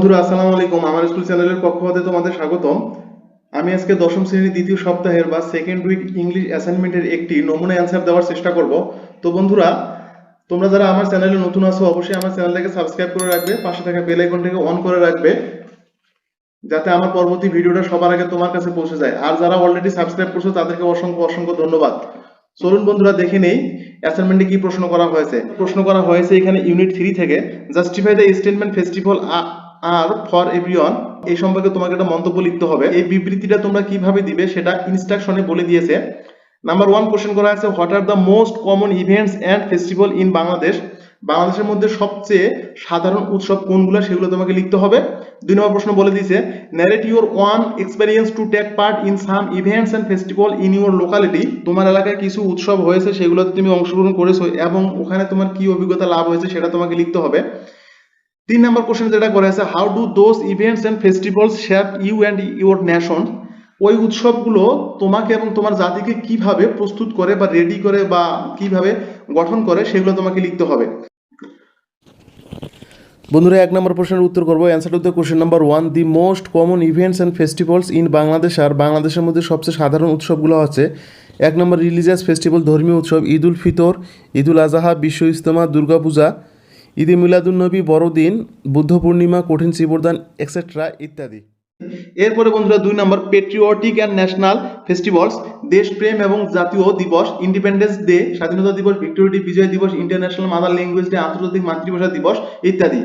বন্ধুরা আসসালামু আলাইকুম। আমার স্কুল চ্যানেলের পক্ষ হতে তোমাদের স্বাগতম। আমি আজকে দশম শ্রেণীর দ্বিতীয় সপ্তাহের বা সেকেন্ড উইক ইংলিশ অ্যাসাইনমেন্টের একটি নমুনা অ্যান্সার দেওয়ার চেষ্টা করব। তো বন্ধুরা, তোমরা যারা আমার চ্যানেলে নতুন আছো অবশ্যই আমার চ্যানেলটাকে সাবস্ক্রাইব করে রাখবে, পাশে থাকা বেল আইকনটাকে অন করে রাখবে, যাতে আমার পরবর্তী ভিডিওটা সবার আগে তোমার কাছে পৌঁছে যায়। আর যারা অলরেডি সাবস্ক্রাইব করছো তাদেরকে অসংখ্য অসংখ্য ধন্যবাদ। চলুন বন্ধুরা দেখে নেই অ্যাসাইনমেন্টে কি প্রশ্ন করা হয়েছে। প্রশ্ন করা হয়েছে এখানে ইউনিট 3 থেকে, justify the statement festival are for everyone. এই সম্পর্কে তোমাকে একটা মন্তব্য লিখতে হবে। এই বিবৃতিটা তোমরা কিভাবে দিবে সেটা ইনস্ট্রাকশনে বলে দিয়েছে। নাম্বার 1 কোশ্চেন করা আছে, what are the most common events and festival in Bangladesh. বাংলাদেশের মধ্যে সবচেয়ে সাধারণ উৎসব কোনগুলো সেগুলো তোমাকে লিখতে হবে। 2 নম্বর প্রশ্ন বলে দিয়েছে, narrate your one experience to take part in some events and festival in your locality. তোমার এলাকায় কিছু উৎসব হয়েছে সেগুলোতে তুমি অংশগ্রহণ করেছো এবং ওখানে তোমার কি অভিজ্ঞতা লাভ হয়েছে সেটা তোমাকে লিখতে হবে। 3 নম্বর কোশ্চেন যেটা করা আছে, how do those events and festivals shape you and your nation. ওই উৎসবগুলো তোমাকে এবং তোমার জাতিকে কিভাবে প্রস্তুত করে বা রেডি করে বা কিভাবে গঠন করে সেগুলো তোমাকে লিখতে হবে। বন্ধুরা 1 নম্বর প্রশ্নের উত্তর করবো। Answer to the question number 1, the most common events and festivals in Bangladesh. আর বাংলাদেশের মধ্যে সবচেয়ে সাধারণ উৎসবগুলো হচ্ছে 1 নম্বর রিলিজিয়াস ফেস্টিভ্যাল, ধর্মীয় উৎসব, ঈদ উল ফিতর, ঈদ উল আজহা, বিশ্ব ইজতেমা, দুর্গাপূজা, ঈদে মিলাদুন্নবী, বড়দিন, বুদ্ধ পূর্ণিমা, কঠিন শ্রীবরদান এক্সেট্রা ইত্যাদি। এরপরে বন্ধুরা 2 নম্বর, পেট্রিয়টিক অ্যান্ড ন্যাশনাল ফেস্টিভ্যালস, দেশপ্রেম এবং জাতীয় দিবস, ইন্ডিপেন্ডেন্স ডে স্বাধীনতা দিবস, ভিক্টোরিয়া ডে বিজয় দিবস, ইন্টারন্যাশনাল মাদার ল্যাঙ্গুয়েজ ডে আন্তর্জাতিক মাতৃভাষা দিবস ইত্যাদি।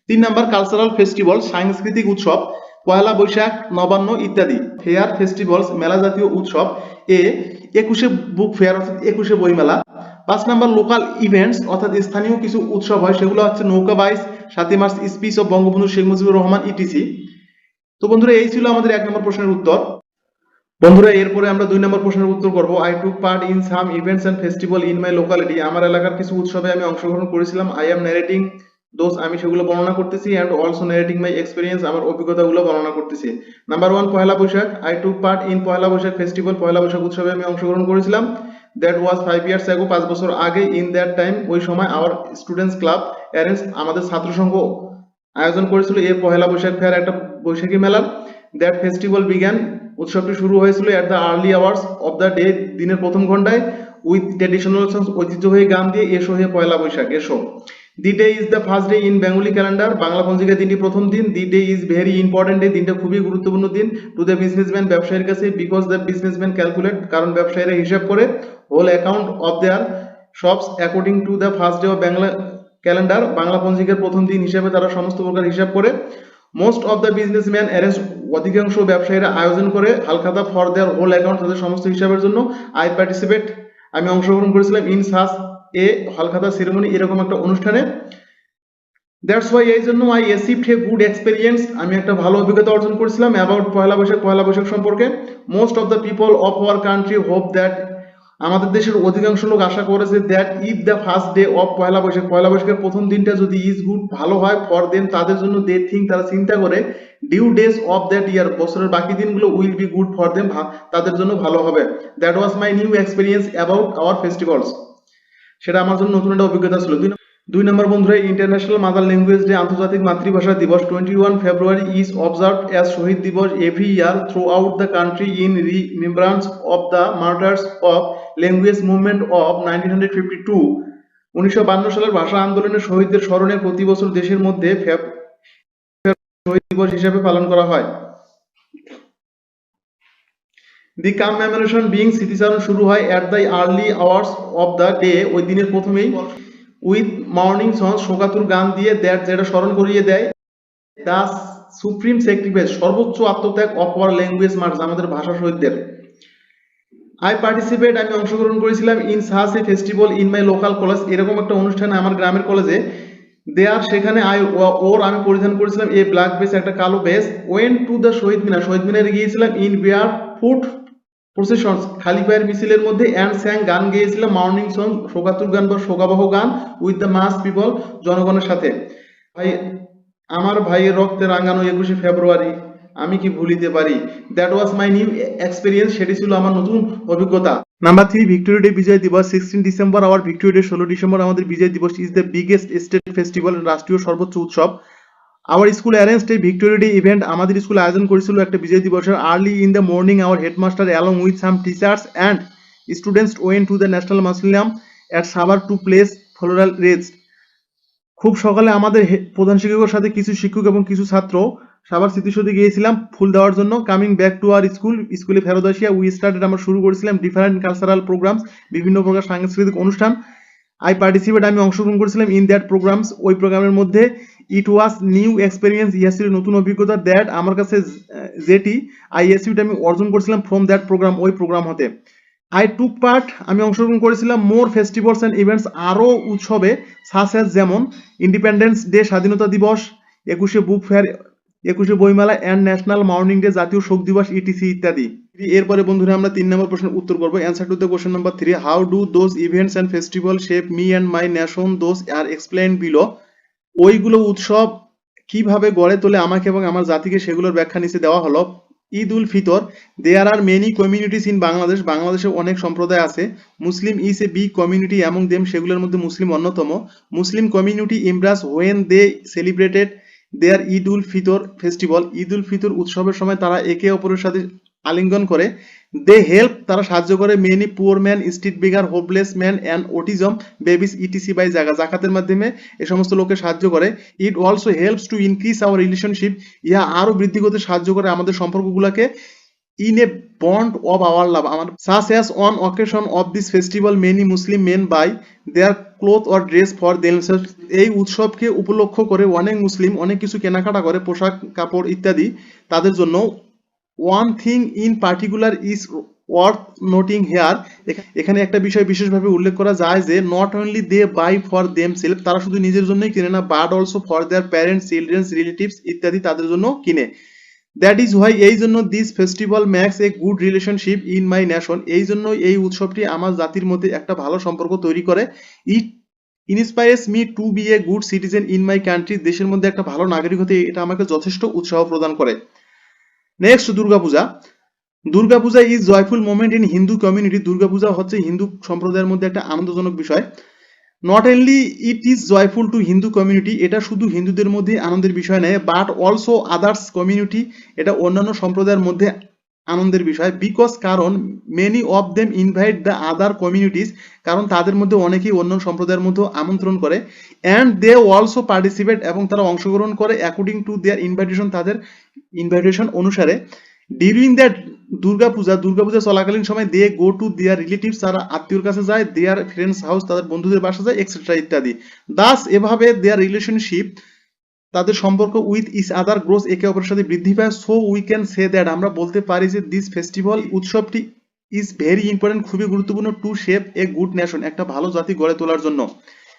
3 নম্বর, কালচারাল ফেস্টিভ্যাল সাংস্কৃতিক উৎসব, পয়লা বৈশাখ, নবান্ন ইত্যাদি। ফেয়ার ফেস্টিভ্যালস মেলা জাতীয় উৎসব, 21শে বুক ফেয়ার অর্থাৎ 21শে বইমেলা। 5 নম্বর, লোকাল ইভেন্টস অর্থাৎ স্থানীয় কিছু উৎসব হয় সেগুলো হচ্ছে নৌকা বাইচ, 7ই March speech of Bangabandhu Sheikh Mujibur Rahman ETC. তো বন্ধুরা এই ছিল আমাদের 1 নম্বর প্রশ্নের উত্তর। বন্ধুরা এরপরে আমরা 2 নম্বর প্রশ্নের উত্তর করব। I took part in some events and festival in my locality. আমার এলাকার কিছু উৎসবে আমি অংশগ্রহণ করেছিলাম। আই এম ন্যারেটিং দোজ, আমি সেগুলো বর্ণনা করতেছি, and also narrating my experience, আমার অভিজ্ঞতাগুলো বর্ণনা করতেছি। Number 1, Poila Baishakh. I took part in Poila Baishakh festival, Poila Baishakh উৎসবে আমি অংশগ্রহণ করেছিলাম। দ্যাট ওয়াজ 5 ইয়ার্স অ্যাগো, 5 বছর আগে। ইন দ্যাট টাইম, ওই সময় আওয়ার স্টুডেন্টস ক্লাব অ্যারেঞ্জ, আমাদের ছাত্র সংঘ আয়োজন করেছিল এ পহেলা বৈশাখ ফেয়ার, একটা বৈশাখী মেলার। দ্যাট ফেস্টিভ্যাল বিজ্ঞান, উৎসবটি শুরু হয়েছিল at the early hours of the day, দিনের প্রথম ঘন্টায়, উইথ ট্র্যাডিশনাল সংস, ঐতিহ্যবাহী গান দিয়ে, এসো হে পয়লা বৈশাখ এসো। The day is the first day in Bengali calendar, Bangla পঞ্জিকায় দিনটি প্রথম দিন। The day is very important day, দিনটা খুবই গুরুত্বপূর্ণ দিন। টু দ্য বিজনেসম্যান, ব্যবসায়ীর কাছে। বিকজ দ্য বিজনেসম্যান ক্যালকুলেট, কারণ ব্যবসায়ীরা হিসাব করে। Whole account of their shops according to the first day of Bangla calendar, Bangla পঞ্জিকার প্রথম দিন হিসাবে তারা সমস্ত প্রকার হিসাব করে। Most of the businessman arrange, অধিকাংশ ব্যবসায়ীরা আয়োজন করে। Halkhata for their whole account, তাদের সমস্ত হিসাবের জন্য। আই পার্টিসিপেট, আমি অংশগ্রহণ করেছিলাম। In such a, Halkhata ceremony, এরকম একটা অনুষ্ঠানে। দ্যাটস ওয়াই, এই জন্য I achieved a good experience, আমি একটা ভালো অভিজ্ঞতা অর্জন করেছিলাম। অ্যাবাউট পয়লা বৈশাখ, পয়লা বৈশাখ সম্পর্কে। Most of the people of our country hope that, আমাদের দেশের অধিকাংশ লোক আশা করেছে, that if the first day of Poila Boishakh, Poila বৈশাখের প্রথম দিনটা যদি ইজ গুড, ভালো হয়, ফর দেম, তাদের জন্য, দে থিঙ্ক, তারা চিন্তা করে, due days of that year, বছরের বাকি দিনগুলো, will be good for them, তাদের জন্য ভালো হবে। That was my new experience about our festivals, সেটা আমার জন্য নতুন একটা অভিজ্ঞতা ছিল। 2 নম্বর বন্ধুরা, ইন্টারন্যাশনাল মাদার ল্যাঙ্গুয়েজ ডে, আন্তর্জাতিক মাতৃভাষা দিবস, 21 February is observed as Shaheed Dibosh every year throughout the country in remembrance of the martyrs of language movement of 1952। 1952 সালের ভাষা আন্দোলনের শহীদদের স্মরণে প্রতি বছর দেশের মধ্যে শহীদ দিবস হিসেবে পালন করা হয়। দি কমেমোরেশন বিং, স্মৃতিচারণ শুরু হয় at the early hours of the day, ওই দিনের প্রথমেই। উইথ মর্নিং সং, শোকাতুর গান দিয়ে। দ্যাট, যেটা স্মরণ করিয়ে দেয়। দ্য সুপ্রিম স্যাক্রিফাইস, সর্বোচ্চ আত্মত্যাগ, অফ আওয়ার ল্যাঙ্গুয়েজ মার্চ, আমাদের ভাষা শহীদদের। আই পার্টিসিপেট, আমি অংশগ্রহণ করেছিলাম। In such a festival in my local college, এরকম একটা অনুষ্ঠানে আমার গ্রামের কলেজে। দেয়ার, সেখানে আই ওর, আমি পরিধান করেছিলাম। এ ব্ল্যাক বেস, একটা কালো বেস। ওয়েন টু দ্য শহীদ মিনার, শহীদ মিনারে গিয়েছিলাম। ইন বেয়ার ফুট প্রসেশনস, খালি পায়ের মিছিলের মধ্যে। অ্যান্ড স্যাং, গান গেয়েছিলাম। মর্নিং সং, শোকাতুর গান বা শোকাবহ গান। উইথ দ্য মাস পিপল, জনগণের সাথে। ভাই, আমার ভাইয়ের রক্তে রাঙানো 21শে ফেব্রুয়ারি আমি কি ভুলিতে পারি। That was my new experience, সেটি ছিল আমার নতুন অভিজ্ঞতা। Number 3, Victoria day Bijoy Dibosh, 16 December our victory day, 16 December আমাদের Bijoy Dibosh. Is the biggest state festival, রাষ্ট্রীয় সর্বোচ্চ উৎসব। Our school arranged a victory day event, আমাদের স্কুল আয়োজন করেছিল একটা বিজয় দিবসের। Early in the morning our headmaster along with some teachers and students went to the national mausoleum at Savar to place floral wreaths. খুব সকালে আমাদের প্রধান শিক্ষকের সাথে কিছু শিক্ষক এবং কিছু ছাত্র সাভার স্মৃতিসৌধে গিয়েছিলাম ফুল দেওয়ার জন্য। কামিং ব্যাক টু আওয়ার স্কুলে ফেরত আসিয়া উই স্টার্টেড, আমরা শুরু করেছিলাম ডিফারেন্ট কালচারাল প্রোগ্রামস, বিভিন্ন প্রকার সাংস্কৃতিক অনুষ্ঠান। আই পার্টিসিপেট, আমি অংশগ্রহণ করেছিলাম ইন দ্যাট প্রোগ্রামস, ওই প্রোগ্রামের মধ্যে। ইট ওয়াজ নিউ এক্সপেরিয়েন্স, ইহা ছিল নতুন অভিজ্ঞতা। দ্যাট আমার কাছে যেটি আই অ্যাচিভড, আমি অর্জন করেছিলাম ফ্রম দ্যাট প্রোগ্রাম, ওই প্রোগ্রাম হতে। আই টুক পার্ট, আমি অংশগ্রহণ করেছিলাম মোর ফেস্টিভ্যালস অ্যান্ড ইভেন্টস, আরও উৎসবে, সাস অ্যাজ যেমন ইন্ডিপেন্ডেন্স ডে স্বাধীনতা দিবস, 21শে বুক ফেয়ার, 21শে বইমেলা অ্যান্ড ন্যাশনাল মার্নিং ডে জাতীয় শোক দিবস ইটিসি ইত্যাদি। এরপরে বন্ধুরা আমরা 3 নম্বর প্রশ্নের উত্তর করবো। Answer to the question number 3, how do those events and festival shape me and my nation, those are explain below. ওইগুলো উৎসব কিভাবে গড়ে তোলে আমাকে এবং আমার জাতিকে, সেগুলোর ব্যাখ্যা নিচে দেওয়া হলো। Eid ul Fitr, there are many communities in Bangladesh, বাংলাদেশে অনেক সম্প্রদায় আছে। Muslim is a big community among them, সেগুলোর মধ্যে মুসলিম অন্যতম। Muslim community embrace when they celebrated their Eid ul Fitr festival, Eid ul Fitr উৎসবের সময় তারা একে অপরের সাথে আলিঙ্গন করে। দে হেল্প, তারা সাহায্য করে। Many poor man, street beggar, hopeless man and autism babies etc by জায়গা, জাকাতের মাধ্যমে এ সমস্ত লোককে সাহায্য করে। It also helps to increase our relationship, ইহা আরো বৃদ্ধি করতে সাহায্য করে আমাদের সম্পর্কগুলোকে। In a bond of our love, আমার such as on occasion of this festival many Muslim men buy their cloth or dress for themselves, এই উৎসবকে উপলক্ষ করে অনেক মুসলিম অনেক কিছু কেনাকাটা করে, পোশাক কাপড় ইত্যাদি তাদের জন্য। One thing in particular is worth noting here, এখানে একটা বিষয় বিশেষভাবে উল্লেখ করা যায় যে not only they buy for themself, তারা শুধু নিজের জন্যই কিনে না, but also for their parents, childrens, relatives ইত্যাদি তাদের জন্য কিনে। দ্যাট ইজ হোয়াই, এই জন্য this festival makes a good relationship in my nation, এই জন্য এই উৎসবটি আমার জাতির মধ্যে একটা ভালো সম্পর্ক তৈরি করে। It inspires me to be a good citizen in my country, দেশের মধ্যে একটা ভালো নাগরিক হতে এটা আমাকে যথেষ্ট উৎসাহ প্রদান করে। Next, Durga Puja. Durga Puja is joyful moment in Hindu community, Durga Puja হচ্ছে হিন্দু সম্প্রদায়ের মধ্যে একটা আনন্দজনক বিষয়। Not only it is joyful to Hindu community, এটা শুধু হিন্দুদের মধ্যে আনন্দের বিষয় নয়, বাট অলসো আদার্স কমিউনিটি, এটা অন্যান্য সম্প্রদায়ের মধ্যে আনন্দের বিষয়। বিকজ, কারণ many of them invite the other communities, কারণ তাদের মধ্যে অনেকেই অন্য সম্প্রদায়ের মধ্যে আমন্ত্রণ করে। অ্যান্ড দে অলসো পার্টিসিপেট, এবং তারা অংশগ্রহণ করে অ্যাকর্ডিং টু দেয়ার ইনভাইটেশন, তাদের ইনভাইটেশন অনুসারে। ডিউরিং দ্যাট দুর্গাপূজা, দুর্গাপূজা চলাকালীন সময় দে গো টু দেয়ার রিলেটিভস, তারা আত্মীয়র কাছে যায়, দেয়ার ফ্রেন্ডস হাউস, তাদের বন্ধুদের বাসা যায়, এক্সেট্রা ইত্যাদি। দাস, এভাবে দেয়ার রিলেশনশিপ, তাদের সম্পর্ক উইথ ইচ আদার গ্রোস, একে অপরের সাথে বৃদ্ধি পায়। So we can say that, আমরা বলতে পারি যে দিস ফেস্টিভ্যাল, উৎসবটি ইজ ভেরি ইম্পর্টেন্ট, খুবই গুরুত্বপূর্ণ, to shape a good nation, একটা ভালো জাতি গড়ে তোলার জন্য।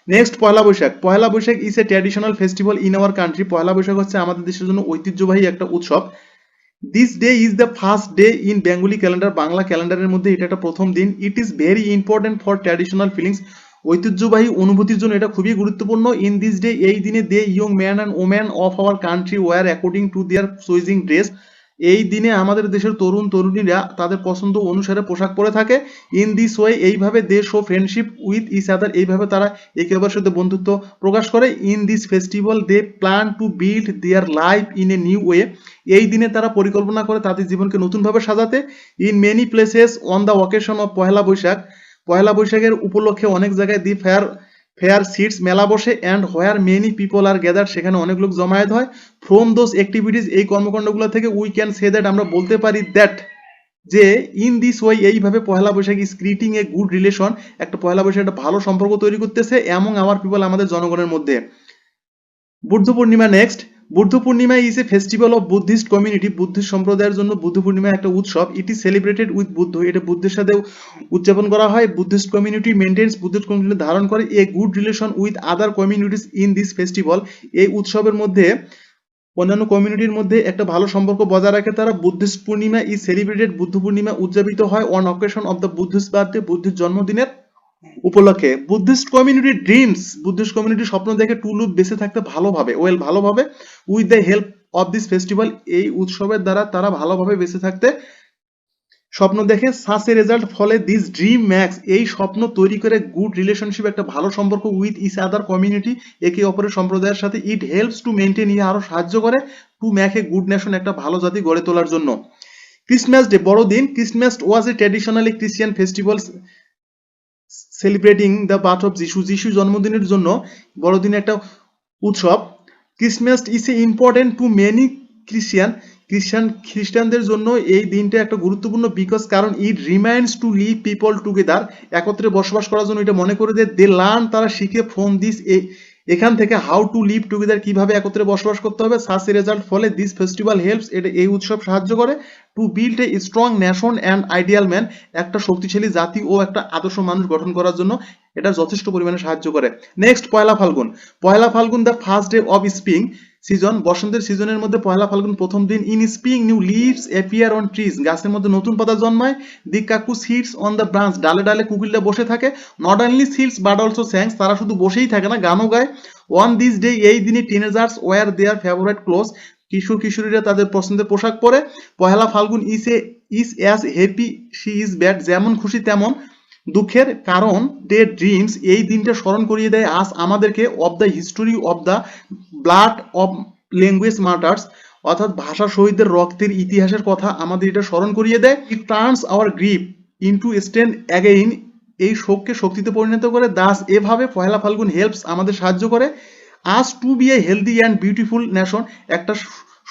Next, Poila Boishakh. Poila Boishakh is a traditional festival in our country, Poila Boishakh হচ্ছে আমাদের দেশের জন্য ঐতিহ্যবাহী একটা উৎসব। This day is the first day in Bengali calendar, Bangla ক্যালেন্ডারের মধ্যে এটা একটা প্রথম দিন। It is very important for traditional feelings, ঐতিহ্যবাহী অনুভূতির জন্য এটা খুবই গুরুত্বপূর্ণ। ইন দিস ডে, এই দিনে they young man and women of our country wear according to their choosing dress, এই দিনে আমাদের দেশের তরুণ তরুণীরা তাদের পছন্দ অনুসারে পোশাক পরে থাকে। ইন দিস ওয়ে, এইভাবে they show friendship with each other, এইভাবে তারা একে অপরের সাথে বন্ধুত্ব প্রকাশ করে। In this festival they plan to build their life in a new way, এই দিনে তারা পরিকল্পনা করে তাদের জীবনকে নতুনভাবে সাজাতে। In many places on the occasion of Poila Boishakh, Poila বৈশাখের উপলক্ষে অনেক জায়গায় দি ফেয়ার সিটস, মেলা বসে। And where many people are gather, সেখানে অনেক লোক জমায়েত হয়। ফ্রম দোজ অ্যাক্টিভিটিস, এই কর্মকাণ্ডগুলো থেকে উই ক্যান সে দ্যাট, আমরা বলতে পারি দ্যাট, যে ইন দিস ওয়ে, এইভাবে Poila Boishakh is creating a good relation, একটা পয়লা বৈশাখ একটা ভালো সম্পর্ক তৈরি করতেছে এমং আওয়ার পিপল, আমাদের জনগণের মধ্যে। Buddha Purnima. Next, Buddha Purnima is a festival of Buddhist community, Buddhist সম্প্রদায়ের জন্য বুদ্ধ পূর্ণিমা একটা উৎসব। It is celebrated with Buddha, এটা বুদ্ধের সাথে উদযাপন করা হয়। Buddhist community maintains, Buddhist community ধারণ করে a good relation with other communities in this festival, এই উৎসবের মধ্যে অন্যান্য কমিউনিটির মধ্যে একটা ভালো সম্পর্ক বজায় রাখে তারা। Buddhist Purnima is celebrated, Buddha Purnima উদযাপিত হয় on occasion of the Buddhist birthday, বুদ্ধির জন্মদিনের উপলক্ষে। Buddhist community dreams, Buddhist community স্বপ্ন দেখে টু লিভ, বেঁচে থাকতে ভালোভাবে, ভালোভাবে। With the help of this festival, এই উৎসবের দ্বারা তারা ভালোভাবে বেঁচে থাকতে স্বপ্ন দেখে সাস এ রেজাল্ট ফলে দিস ড্রিম ম্যাক্স এই স্বপ্ন তৈরি করে গুড রিলেশনশিপ একটা ভালো সম্পর্ক উইথ ইচ আদার কমিউনিটি একে অপরের সম্প্রদায়ের সাথে ইট হেল্পস টু মেনটেন ইয়ে আরো সাহায্য করে to make a good nation একটা ভালো জাতি গড়ে তোলার জন্য। ক্রিসমাস ডে বড়দিন Christmas was a traditionally Christian festival celebrating the birth of যিশু যিশু জন্মদিনের জন্য বড়দিন একটা উৎসব। Christmas is a important to many খ্রিস্টানদের জন্য এই দিনটা একটা গুরুত্বপূর্ণ বিকজ কারণ it reminds to live people together একত্রে বসবাস করার জন্য এটা মনে করে যে দে লার্ন তারা শিখে ফ্রম দিস এখান থেকে হাউ টু লিভ টুগেদার কিভাবে একত্রে বসবাস করতে হবে। সাস এ রেজাল্ট ফলে দিস ফেস্টিভ্যাল হেল্পস এটা এই উৎসব সাহায্য করে to build a strong nation and ideal man একটা শক্তিশালী জাতি ও একটা আদর্শ মানুষ গঠন করার জন্য এটা যথেষ্ট পরিমাণে সাহায্য করে। Next Poila Falgun the first day of spring season বসন্তের সিজনের মধ্যে পয়লা ফাল্গুন প্রথম দিন। In spring new leaves appear on trees গাছের মধ্যে নতুন পাতা জন্মায়। দি কাকু সিটস অন দ্য ব্রাঞ্চ ডালে ডালে কুকিলটা বসে থাকে। Not only sits but also sings তারা শুধু বসেই থাকে না গানও গায়। অন দিস ডে এই দিনে teenagers wear their favourite clothes কিশোরীরা তাদের পছন্দের পোশাক পরে। Poila Falgun is as happy she is bad যেমন খুশি তেমন দুঃখের কারণ ডে ড্রিমস এই দিনটা স্মরণ করিয়ে দেয় আজ আমাদেরকে of the history of the blood of language martyrs অর্থাৎ ভাষা শহীদদের রক্তের ইতিহাসের কথা আমাদের এটা স্মরণ করিয়ে দেয়। It turns our grief into strength again এই শোককে শক্তিতে পরিণত করে। দাস এভাবে পয়লা ফাল্গুন হেল্পস আমাদের সাহায্য করে আজ to be a healthy and beautiful nation একটা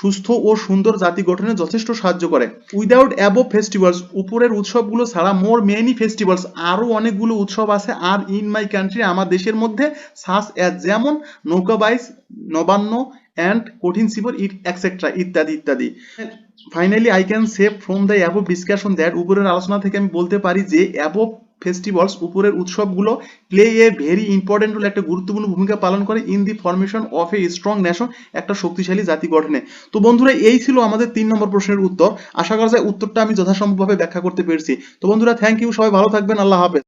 সুস্থ ও সুন্দর জাতি গঠনে যথেষ্ট সাহায্য করে। উইদাউট অ্যাবোভ ফেস্টিভ্যালস উপরের উৎসবগুলো ছাড়া মোর মেনি ফেস্টিভ্যালস আরো অনেকগুলো উৎসব আছে আর ইন মাই কান্ট্রি আমার দেশের মধ্যে সাস অ্যাজ যেমন নৌকাবাইজ নবান্ন অ্যান্ড কঠিন শিবর এটসেট্রা ইত্যাদি ইত্যাদি। Finally I can say from the above discussion that উপরের আলোচনা থেকে আমি বলতে পারি যে অ্যাবোভ ফেস্টিভ্যালস উপরের উৎসবগুলো play a very important role একটা গুরুত্বপূর্ণ ভূমিকা পালন করে in the formation of a strong nation একটা শক্তিশালী জাতি গঠনে। তো বন্ধুরা এই ছিল আমাদের 3 নম্বর প্রশ্নের উত্তর। আশা করা যায় উত্তরটা আমি যথাসম্ভবভাবে ব্যাখ্যা করতে পেরেছি। তো বন্ধুরা থ্যাংক ইউ, সবাই ভালো থাকবেন, আল্লাহ হাফেজ।